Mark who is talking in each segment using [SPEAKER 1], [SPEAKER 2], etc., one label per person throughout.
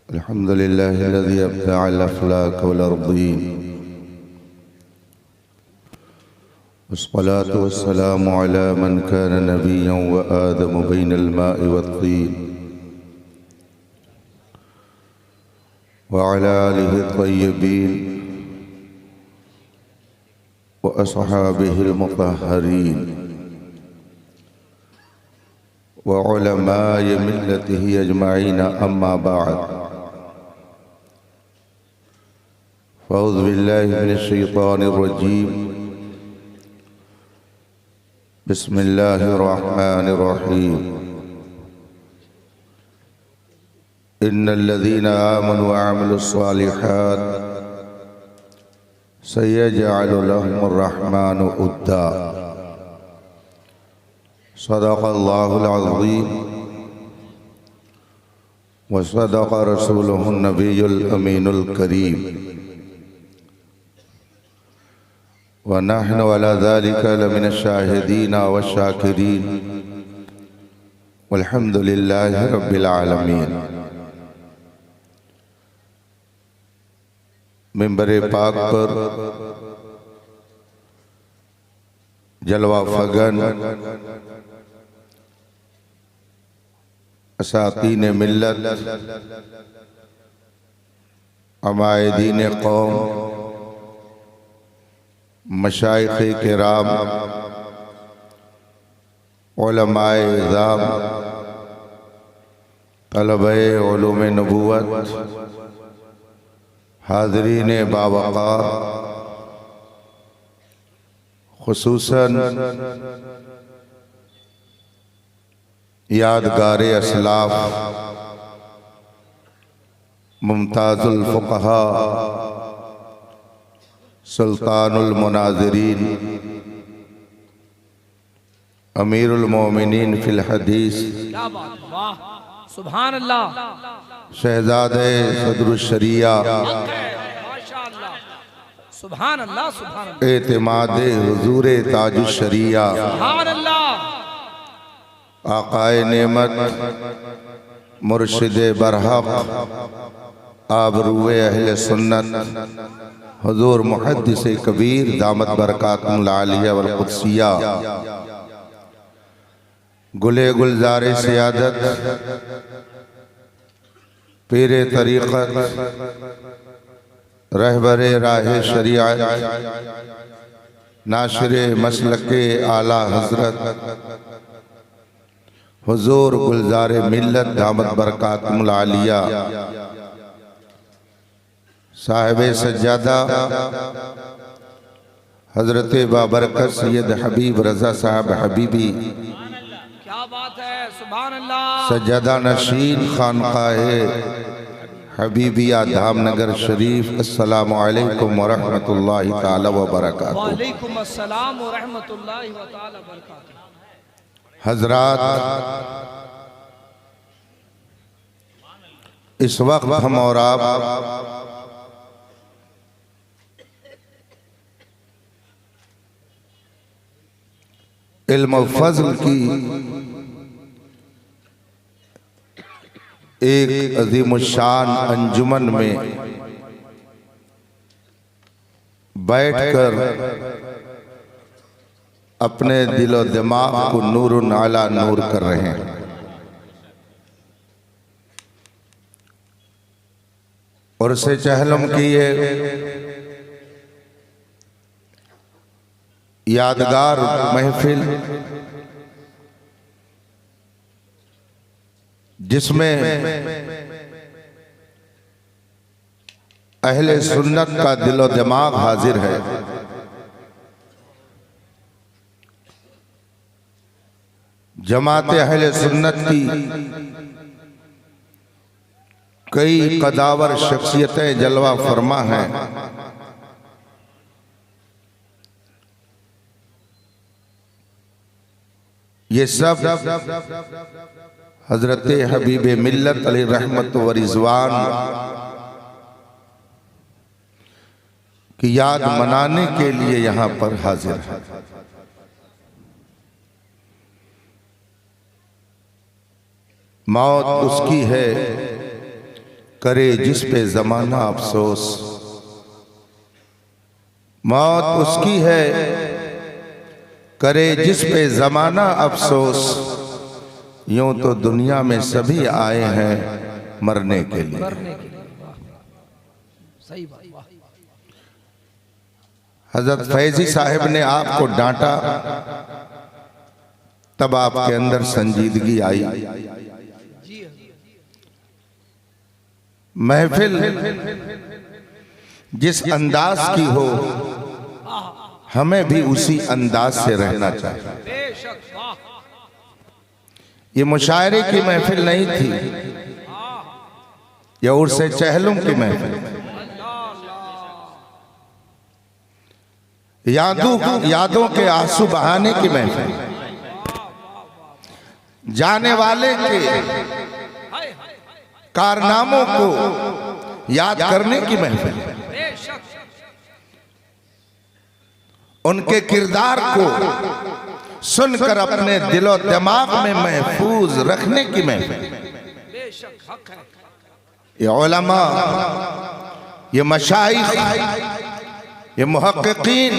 [SPEAKER 1] अल्हम्दुलिल्लाहिल्लज़ी अब्दअल अफ़लाक वल अर्दीन वस्सलातु वस्सलामु अला मन कान नबिय्यन व आदम बैनल माइ वत्तीन व अला आलिहि तय्यबीन व अस्हाबिहिल मुतहहरीन व उलमाए मिल्लतिही अजमाईन अम्मा बाद फ़अऊज़ु बिल्लाहि मिनश शैतानिर रजीम बिस्मिल्लाहिर रहमानिर रहीम इन्नल्लज़ीना आमनु व अमिलुस सालिहात सयजअलु लहुमुर रहमानु उद्दा सदक़ल्लाहुल अज़ीम व सदक़ रसूलुहुन नबियुल अमीनुल करीम व नहनु अला ज़ालिका लमिनश शाहिदीन व शाकिरीन वल्हम्दुलिल्लाहि रब्बिल आलमीन। मिंबर पाक पर जलवा फगन असातीन मिल्लत अमायदीन कौम मशाइख़ किराम उलमाए इज़ाम तलबे उलूम नबुव्वत हाज़रीन बावक़ार खुसूसन यादगार असलाफ मुमताज़ुल फ़ुक़हा सुल्तानुल मुनाज़िरीन अमीरुल मोमिनीन फिल हदीस
[SPEAKER 2] सुभान अल्लाह
[SPEAKER 1] शहज़ादे सदरुश शरिया
[SPEAKER 2] सुभान अल्लाह सुभान अल्लाह
[SPEAKER 1] एतिमादे हुज़ूरे ताजुश शरिया
[SPEAKER 2] सुभान अल्लाह
[SPEAKER 1] आक़ाए नेमत मुर्शिदे बरहक़ आबरूए अहले सुन्नत हुज़ूर मुहद्दिसे कबीर दामत बरकातुहुल आलिया वल क़ुद्सिया गुले गुलज़ारे सियादत पीरे तरीक़त रहबरे राहे शरीअत नाशिरे मसलके आला हज़रत हुज़ूर गुलज़ारे मिल्लत दामत बरकातुहुल आलिया साहिबे सज्जादा हज़रत बाबरकत सैयद हबीब रज़ा साहब हबीबी
[SPEAKER 2] क्या बात है सुभान अल्लाह
[SPEAKER 1] सज्जादा नशीन खानक़ाहे हबीबिया धामनगर शरीफ। अस्सलामु अलैकुम व रहमतुल्लाहि ताला व बरकातुहू।
[SPEAKER 2] वालेकुम अस्सलाम व रहमतुल्लाहि व ताला बरकातुहू।
[SPEAKER 1] हज़रात, इस वक्त हम और आप इल्म फज़ल की एक अज़ीमुश्शान अंजुमन में बैठकर अपने दिलो दिमाग को नूरुन अला नूर कर रहे हैं। और से चहलम की ये यादगार महफिल जिसमें अहले सुन्नत का दिलो दिमाग हाजिर है, जमात अहले सुन्नत की कई कदावर शख्सियतें जलवा फरमा हैं। ये सब हजरत हबीब मिल्लत अलैहि रहमत व रिज़वान की याद मनाने के लिए यहाँ पर हाजिर है। मौत उसकी है करे जिस पे जमाना अफसोस। मौत उसकी है करे जिस पे जमाना अफसोस। यूं तो दुनिया में सभी आए हैं मरने के लिए।
[SPEAKER 2] मरने के लिए। वाह, सही बात। वाह,
[SPEAKER 1] हजरत फैजी साहब ने आपको डांटा, तब आपके अंदर संजीदगी आई।
[SPEAKER 2] जी
[SPEAKER 1] महफिल जिस अंदाज की हो, हमें भी उसी अंदाज से रहना चाहिए।
[SPEAKER 2] बेशक। वाह,
[SPEAKER 1] ये मुशायरे की महफिल नहीं थी, या उर्से चहलों की महफिल। यादों के आंसू बहाने की महफिल। जाने वाले के कारनामों को याद करने की महफिल।
[SPEAKER 2] बेशक।
[SPEAKER 1] उनके किरदार को सुनकर अपने दिलो दिमाग में महफूज रखने की महफिल।
[SPEAKER 2] बेशक हक है।
[SPEAKER 1] ये उलमा, ये मशाइख, ये मुहक्किकीन,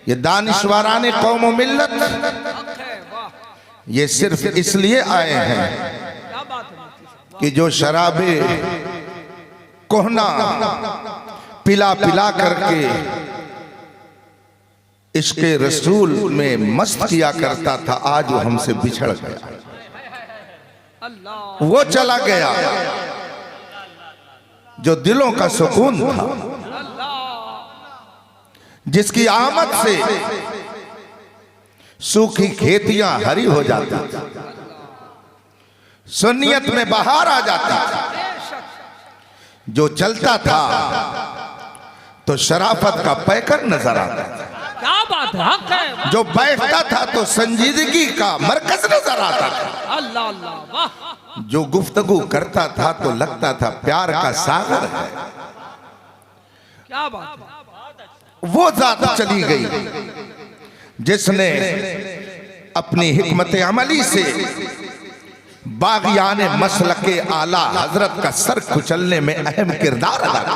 [SPEAKER 1] ये दानिशवाराने कौम व मिल्लत,
[SPEAKER 2] हक है। वाह,
[SPEAKER 1] ये सिर्फ इसलिए आए हैं
[SPEAKER 2] क्या बात है मुफ्ती साहब।
[SPEAKER 1] कि जो शराबे कोहना पिला पिला करके इश्क़े रसूल में मस्त किया करता था, आज वो हमसे बिछड़ गया।
[SPEAKER 2] अल्लाह।
[SPEAKER 1] वो चला गया जो दिलों का सुकून था, जिसकी आमद से सूखी खेतियां हरी हो जाती थी, सुन्नियत में बहार आ जाती थी। जो चलता था तो शराफत का पैकर नजर आता था।
[SPEAKER 2] क्या बात है, हक है।
[SPEAKER 1] जो बैठता था तो संजीदगी का मरकज नजर आता था।
[SPEAKER 2] अल्लाह अल्लाह। वाह,
[SPEAKER 1] जो गुफ्तगू करता था तो लगता था प्यार का सागर है।
[SPEAKER 2] क्या बात है।
[SPEAKER 1] वो जात चली गई जिसने अपनी हिकमत अमली से बागियाने मसलके आला हजरत का सर कुचलने में अहम किरदार अदा किया।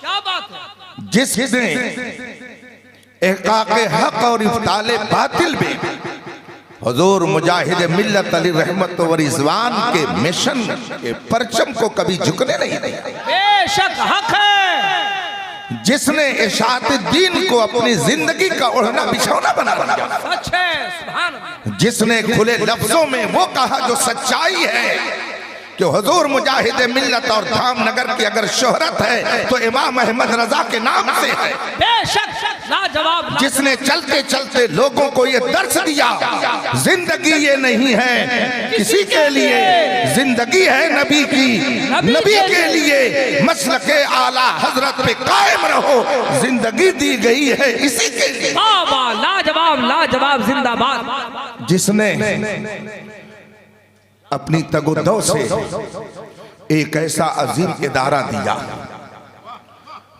[SPEAKER 2] क्या बात है।
[SPEAKER 1] जिसने इहकाके हक और इफ्ताले बातिल में हुजूर मुजाहिद मिल्लत अली रहमत व रिजवान के मिशन के परचम को कभी झुकने नहीं दिया।
[SPEAKER 2] बेशक हक है।
[SPEAKER 1] जिसने इशाअत दीन को अपनी जिंदगी का ओढ़ना बिछौना बना दिया।
[SPEAKER 2] सच है। सुभान अल्लाह।
[SPEAKER 1] जिसने खुले लफ्जों में वो कहा जो सच्चाई है कि हुजूर मुजाहिद मिल्लत और धामनगर की अगर शोहरत है तो इमाम अहमद रजा के नाम से है।
[SPEAKER 2] बेशक लाजवाब।
[SPEAKER 1] जिसने चलते चलते लोगों को ये दर्श दिया, जिंदगी ये नहीं है किसी के लिए, जिंदगी है नबी की, नबी के लिए। मसलके आला हजरत पे कायम रहो, जिंदगी दी गई है इसी के लिए।
[SPEAKER 2] वाह, लाजवाब लाजवाब, जिंदाबाद।
[SPEAKER 1] जिसने अपनी तगुदो से एक ऐसा अजीम इदारा दिया,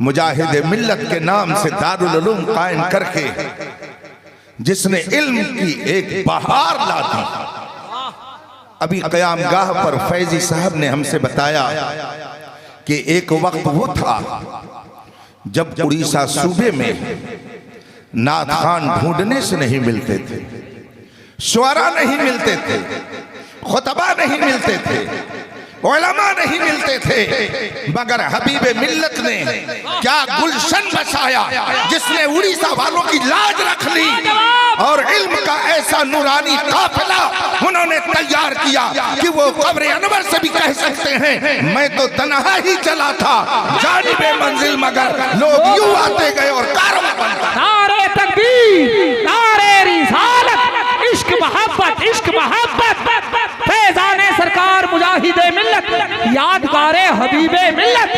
[SPEAKER 1] मुजाहिद मिल्लत के नाम से दारुल उलूम कायम करके जिसने इल्म की एक बहार ला दी। अभी क़यामगाह पर फैजी साहब ने हमसे बताया कि एक वक्त वो था जब उड़ीसा सूबे में नात खान ढूंढने से नहीं मिलते थे, शुआरा नहीं मिलते थे, खुतबा नहीं मिलते थे, उलमा नहीं मिलते थे, मगर हबीबे मिल्लत ने क्या गुलशन बसाया जिसने उड़ीसा वालों की लाज रख ली और इल्म का ऐसा नूरानी काफिला उन्होंने तैयार किया कि वो कब्र अनवर से भी कह सकते हैं मैं तो तन्हा ही चला था जानिबे मंजिल, मगर लोग यूं आते गए और कारवां बनता।
[SPEAKER 2] नारे तकबीर, नारे रिसालत, इश्क मोहब्बत, इश्क मोहब्बत। फैजाने सरकार मुजाहिदे मिल्लत, यादगारे हबीबे मिल्लत,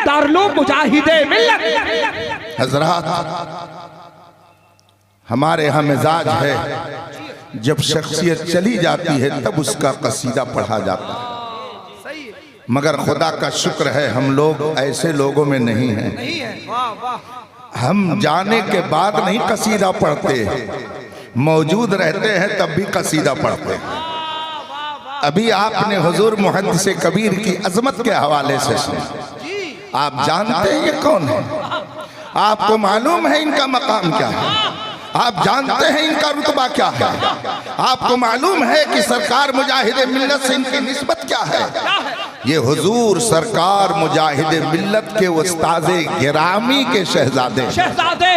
[SPEAKER 2] दारुल मुजाहिदे मिल्लत।
[SPEAKER 1] हजरात, हमारे यहाँ मिजाज है जब शख्सियत चली जाती है तब उसका कसीदा पढ़ा जाता है, मगर खुदा का शुक्र है हम लोग ऐसे लोगों में नहीं हैं। हम जाने के बाद नहीं कसीदा पढ़ते, मौजूद रहते हैं तब भी कसीदा पढ़ते हैं। अभी आपने हुजूर मुहद्दिस कबीर की अजमत के हवाले से सुना। आप जानते हैं ये कौन है? आपको मालूम है इनका मकाम क्या है? आप जानते हैं इनका रुतबा क्या है? आपको मालूम है कि सरकार मुजाहिद मिल्लत से इनकी निस्बत क्या है? ये हुजूर सरकार मुजाहिद मिल्लत के उस्ताज़े गिरामी के शहजादे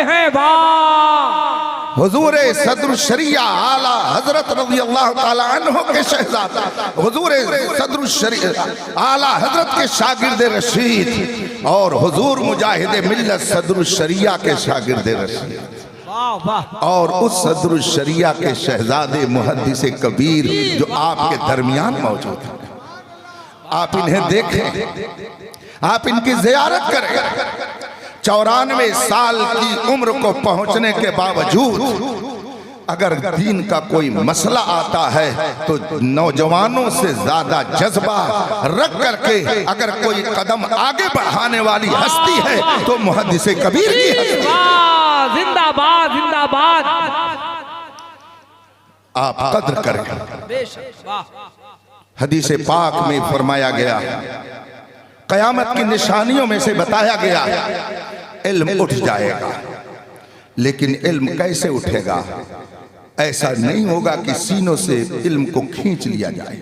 [SPEAKER 2] हैं। वाह!
[SPEAKER 1] हुजूर सदर शरिया आला हजरत रज़ी अल्लाह ताला अन्हु के शहजादा, हुजूर सदर शरिया आला हजरत के शागिर्द रशीद और हुजूर मुजाहिद मिल्लत सदर शरिया के शागिर्द रशीद और उस सदर शरिया के शहजादे मुहद्दिस कबीर जो आपके दरमियान मौजूद है। आप इन्हें देखें, आप इनकी जियारत करें। 94 साल की उम्र को पहुंचने के बावजूद अगर दीन का कोई मसला आता है तो नौजवानों से ज्यादा जज्बा रख करके अगर कोई कदम आगे बढ़ाने वाली हस्ती है तो मुहद्दिस कबीर की हस्ती।
[SPEAKER 2] जिंदाबाद जिंदाबाद।
[SPEAKER 1] आप कद्र करें। हदीस पाक में फरमाया गया, कयामत की निशानियों में से बताया गया, इल्म उठ जाएगा। लेकिन इल्म कैसे उठेगा? ऐसा नहीं होगा कि सीनों से इल्म को खींच लिया जाए।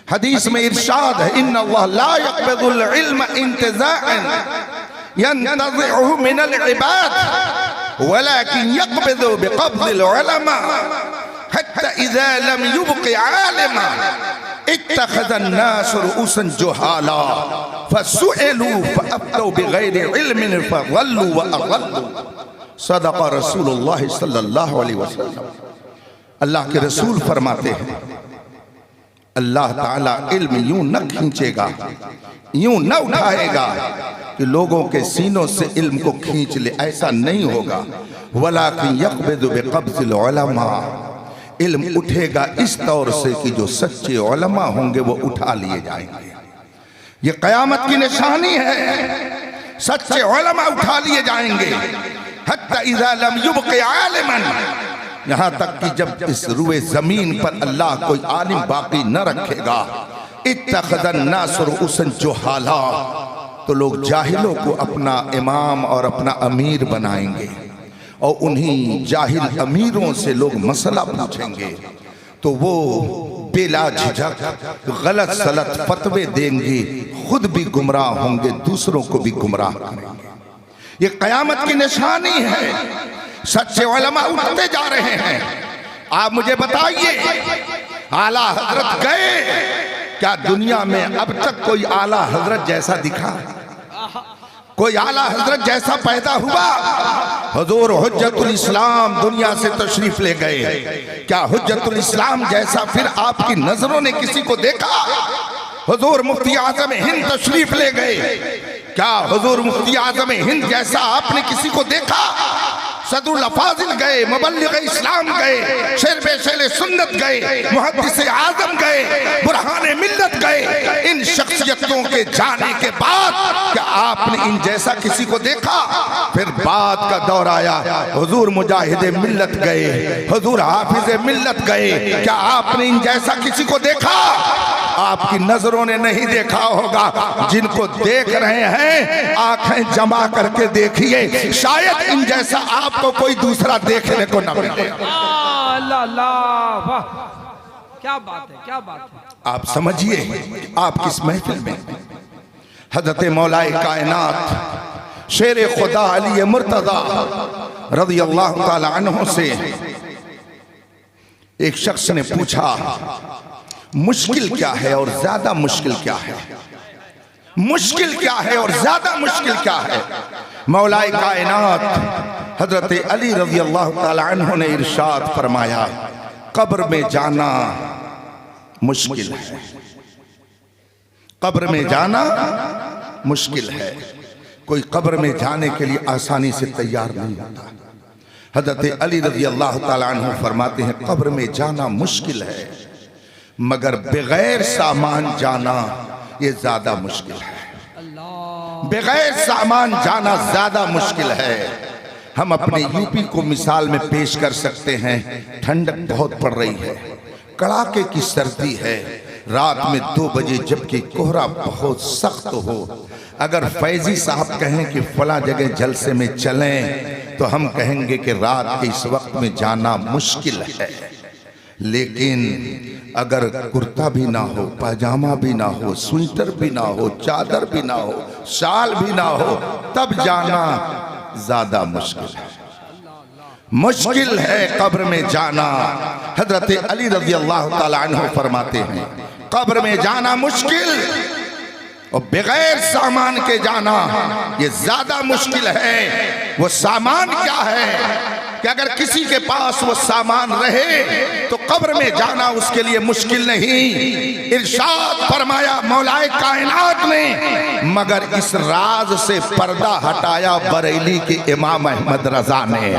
[SPEAKER 1] हदीस में इरशाद है, इन्नल्लाह ला यक़बिदुल इल्म इंतिज़ाअन यंतज़िउहु मिनल इबाद वलाकिन यक़बिदु बिक़ब्दिल उलमा हत्ता इज़ा लम युबक़ि आलिमा इत्तख़ज़ अन्नास रुऊसन जुहाला फसुइलू फअफ़्तौ बिग़ैरि इल्मिन फ़ज़ल्लू व अज़ल्लू। सदक़ रसूलुल्लाह सल्लल्लाहु अलैहि वसल्लम। अल्लाह के रसूल फरमाते हैं, अल्लाह ताला इल्म यूं न खींचेगा, यूं न उठाएगा कि लोगों के सीनों से इल्म को खींच ले, ऐसा नहीं होगा। वलाकिन यक़बिदु बिक़ब्ज़िल उलमा, इल्म उठेगा इस तौर से कि जो सच्चे उलमा होंगे वो उठा लिए जाएंगे। ये क़यामत की निशानी है, सच्चे उलमा उठा लिए जाएंगे। हत्ता इज़ा लम युबक़ि आलिमन, यहाँ तक कि जब इस रुए जमीन पर अल्लाह कोई आलिम बाकी न रखेगा, इत्तख़ज़ अन्नास रुऊसन जुहाला, तो लोग जाहिलों को अपना इमाम और अपना अमीर बनाएंगे और उन्हीं जाहिल अमीरों से लोग मसला पूछेंगे तो वो बेला झिझक गलत सलत फतवे देंगे, खुद भी गुमराह होंगे, दूसरों को भी गुमराह करेंगे। ये कयामत की निशानी है। सच्चे उलमा उठते जा रहे हैं। आप मुझे बताइए, आला हजरत गए क्या? दुनिया में अब तक कोई आला हजरत जैसा दिखा? कोई आला हजरत जैसा पैदा हुआ? हुजूर हुज्जतुल इस्लाम दुनिया से तशरीफ ले गए, क्या हुज्जतुल इस्लाम जैसा फिर आपकी नजरों ने किसी को देखा? हुजूर मुफ्ती आज़म हिंद तशरीफ ले गए, क्या हुजूर मुफ्ती आज़म हिंद जैसा आपने किसी को देखा? सदरुल अफाजिल गए, मुबल्लिग इस्लाम गए, शेर बेशेर सुन्नत गए, मुहद्दिस आज़म गए, बुरहान मिल्लत गए। इन शख्सियतों के जाने के बाद क्या आपने इन जैसा किसी को देखा? फिर बाद का दौर आया, हुजूर मुजाहिद मिल्लत गए, हुजूर हाफिज मिल्लत गए, क्या आपने इन जैसा किसी को देखा? आपकी नजरों ने नहीं देखा होगा। जिनको देख रहे हैं आंखें जमा करके देखिए, शायद इन जैसा आपको कोई दूसरा देखने को न मिले।
[SPEAKER 2] अल्लाह, क्या बात है, क्या बात है।
[SPEAKER 1] आप समझिए आप किस महफिल में। हज़रत मौलाए कायनात शेर खुदा अली मुर्तज़ा रज़ी अल्लाह ताला अन्हु से एक शख्स ने पूछा, मुश्किल क्या है और ज्यादा मुश्किल क्या है? मुश्किल क्या है और ज्यादा मुश्किल क्या है? मौलाए कायनात हजरत अली रज़ी अल्लाह ताला अन्हु ने इरशाद फरमाया, कब्र में जाना मुश्किल है, कब्र में जाना मुश्किल है। कोई कब्र में जाने के लिए आसानी से तैयार नहीं होता। हजरत अली रज़ी अल्लाह ताला अन्हु फरमाते हैं, कब्र में जाना मुश्किल है मगर बगैर सामान जाना ये ज्यादा मुश्किल है। बगैर सामान जाना ज्यादा मुश्किल है। हम अपने यूपी को मिसाल में पेश कर सकते हैं। ठंडक बहुत पड़ रही है, कड़ाके की सर्दी है, रात में 2 बजे जबकि कोहरा बहुत सख्त हो, अगर फैजी साहब कहें कि फला जगह जलसे में चलें तो हम कहेंगे कि रात के इस वक्त में जाना मुश्किल है। लेकिन अगर कुर्ता भी ना हो, पाजामा भी ना हो, स्वेटर भी ना हो, चादर भी ना हो, शाल भी ना हो, तब जाना ज्यादा मुश्किल है। मुश्किल है कब्र में जाना। हजरत अली रज़ी अल्लाह ताला अन्हु फरमाते हैं, कब्र में जाना मुश्किल और बगैर सामान के जाना ये ज्यादा मुश्किल है। वो सामान क्या है कि अगर किसी के पास वो सामान रहे तो कब्र में जाना उसके लिए मुश्किल नहीं। इरशाद फरमाया मौलाए कायनात ने, मगर इस राज से पर्दा हटाया बरेली के इमाम अहमद रजा ने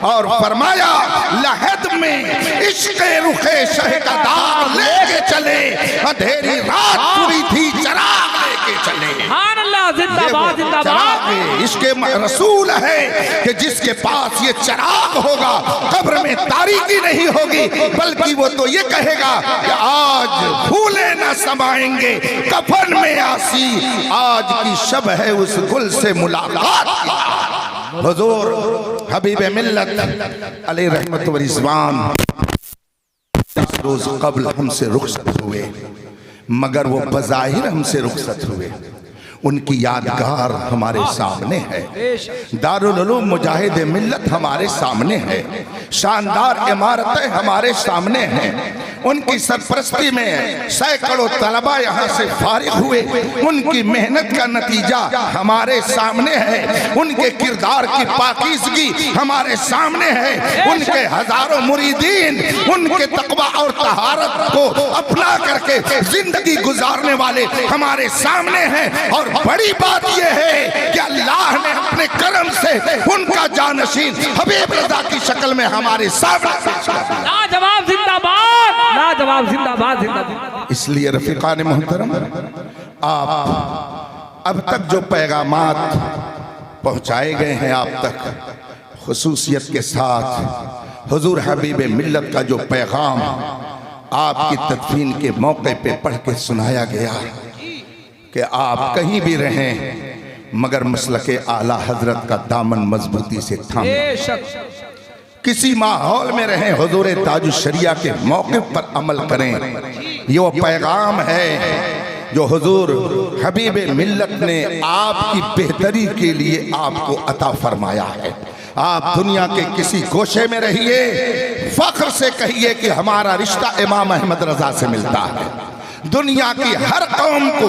[SPEAKER 1] और फरमाया लहद में इश्क़ रुखे शह का दाग लेके चले, अंधेरी रात पूरी थी चराग लेके चले।
[SPEAKER 2] जिंदाबाद जिंदाबाद।
[SPEAKER 1] इसके रसूल है कि जिसके पास ये चराग होगा कब्र में तारीकी नहीं होगी, बल्कि वो तो ये कहेगा कि आज फूले न समाएंगे कफन में आसी, आज की शब है उस गुल से मुलाकात। हुजूर हबीब मिल्लत अलैहि रहमत व रिज़वान इस रोज कब्ल हमसे रुखसत हुए, मगर वो बज़ाहिर हमसे रुखसत हुए। उनकी यादगार हमारे सामने है, दारुल उलूम मुजाहिद मिल्लत हमारे सामने है, शानदार इमारतें हमारे सामने हैं। उनकी सरपरस्ती में सैकड़ों तलबा यहाँ से फारिग हुए, उनकी मेहनत का नतीजा हमारे सामने है। उनके किरदार की पाकीज़गी हमारे सामने है। उनके हजारों मुरीदीन उनके तकवा और तहारत को अपना करके जिंदगी गुजारने वाले हमारे सामने हैं। और बड़ी बात यह है कि अल्लाह ने अपने करम से उनका जानशीन हबीब रज़ा की शक्ल में हमारे सामने
[SPEAKER 2] लाजवाब जिंदाबाद, लाजवाब जिंदाबाद जिंदाबाद।
[SPEAKER 1] इसलिए रफीकान मोहतरम, आप अब तक जो पैगामात पहुंचाए गए हैं आप तक खुसूसियत के साथ हुजूर हबीब मिल्लत का जो पैगाम आपकी तदफीन के मौके पे पढ़ के सुनाया गया कि आप कहीं भी रहें मगर मसलके आला हजरत का दामन मजबूती से थामें, किसी माहौल में रहें हुजूर ताजुश शरिया के मौके पर अमल करें। ये वो पैगाम है जो हुजूर हबीब मिल्लत ने आपकी बेहतरी के लिए आपको अता फरमाया है। आप दुनिया के किसी गोशे में रहिए, फख्र से कहिए कि हमारा रिश्ता इमाम अहमद रजा से मिलता है। दुनिया की हर कौम को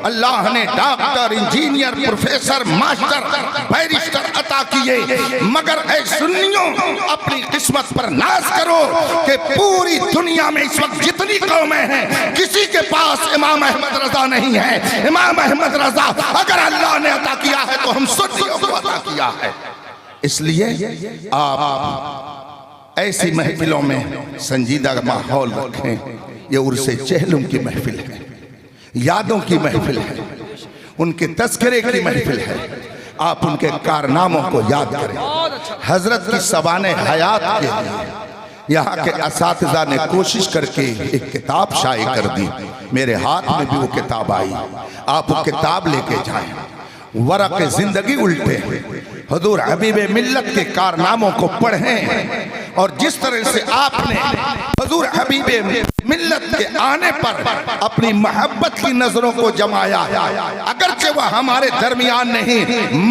[SPEAKER 1] अल्लाह ने doctor, engineer, professor, master, barrister अता किए, मगर ऐ सुन्नियों अपनी किस्मत पर नाज करो कि पूरी दुनिया में इस वक्त जितनी कौमें हैं किसी के पास इमाम अहमद रजा नहीं है। इमाम अहमद रजा अगर अल्लाह ने अता किया है तो हम सुन्नियों को अता किया है। इसलिए आप ऐसी महफिलों में संजीदा माहौल रखें। ये उर्से चहलुम की महफिल है, यादों की महफिल है, उनके तस्करे की महफिल है। आप उनके कारनामों को याद करें। हजरत की सबाने हयात के लिए यहाँ के असातिज़ा ने कोशिश करके एक किताब शाये कर दी। मेरे हाथ में भी वो किताब आई, आप वो किताब लेके जाएं। वरक़ जिंदगी उल्टे हुजूर हबीब मिल्लत के कारनामों को पढ़ें और जिस तरह से आपने हुजूर हबीब मिल्लत के आने पर अपनी मोहब्बत की नजरों को जमाया, अगरचे वह हमारे दरमियान नहीं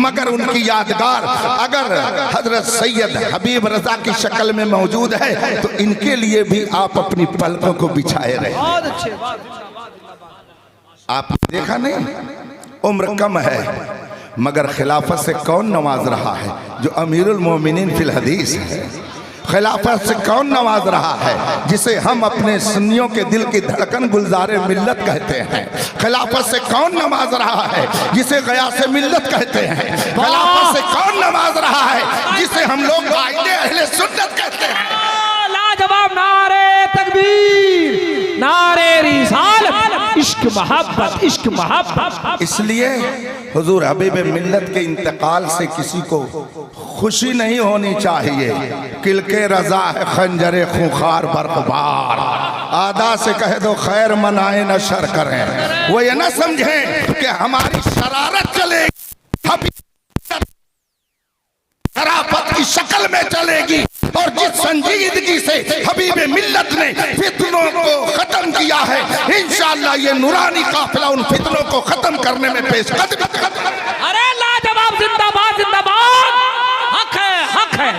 [SPEAKER 1] मगर उनकी यादगार अगर हजरत सैयद हबीब रजा की शक्ल में मौजूद है तो इनके लिए भी आप अपनी पलकों को बिछाए रहे। आपने देखा नहीं, उम्र कम है मगर खिलाफत से कौन नवाज रहा है जो अमीरुल मोमिनीन फिल हदीस है। खिलाफत से कौन नवाज रहा है जिसे हम अपने सुन्नियों के दिल की धड़कन गुलजारे मिल्लत कहते हैं। खिलाफत से कौन नवाज रहा है जिसे गयासे मिल्लत कहते हैं। खिलाफत से कौन नवाज रहा है जिसे हम लोग कायदे अहले सुन्नत कहते हैं।
[SPEAKER 2] लाजवाब नारे तकबीर, नारे रिसालत, इश्क मोहब्बत, इश्क मोहब्बत।
[SPEAKER 1] इसलिए हुजूर हबीब मिल्लत के इंतकाल से किसी को खुशी नहीं होनी चाहिए। किलके रजा है खंजरे खूंखार बरकबार। आदा से कह दो खैर मनाए न शर करें। वो ये ना समझें कि हमारी शरारत चलेगी, शराफत की शक्ल में चलेगी। और जिस संजीदगी से हबीब मिल्लत ने फितनों को खत्म किया है, इंशाअल्लाह ये नूरानी काफिला उन फितनों को खत्म करने में पेशकदमी करेगा।
[SPEAKER 2] अरे लाजवाब, जिंदाबाद जिंदाबाद, हक है हक है।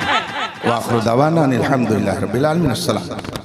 [SPEAKER 1] वाखिर दवाना अनिल हम्दुलिल्लाहि रब्बिल आलमीन। अस्सलाम।